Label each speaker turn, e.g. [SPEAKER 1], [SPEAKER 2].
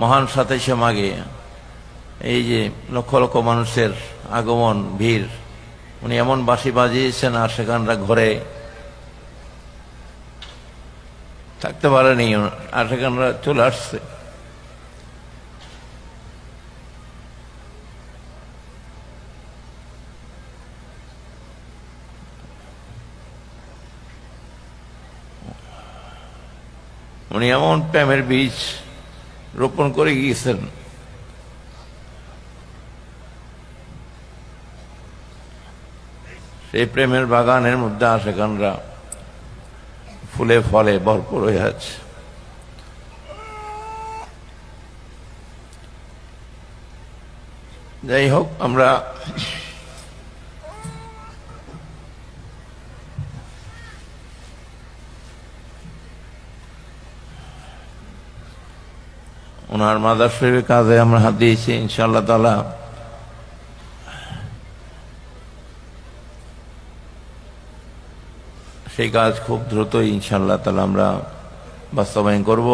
[SPEAKER 1] মহান 27শে মাঘে এই যে লক্ষ লক্ষ মানুষের আগমন ভিড়, উনি এমন বাঁশি বাজিয়েছেন আর সেখানরা ঘরে থাকতে পারেনি, আর সেখানরা চলে আসছে। উনি এমন প্রেমের বীজ রোপণ করে গিয়েছেন, সেই প্রেমের বাগানের মধ্যে আশেকানরা ফুলে ফলে ভরপুর হয়ে আছে। যাই হোক, আমরা ওনার মাদার শরীফের কাজে আমরা হাত দিয়েছি। ইনশাআল্লাহ তাআলা সেই কাজ খুব দ্রুতই ইনশাআল্লাহ তাআলা আমরা বাস্তবায়ন করব।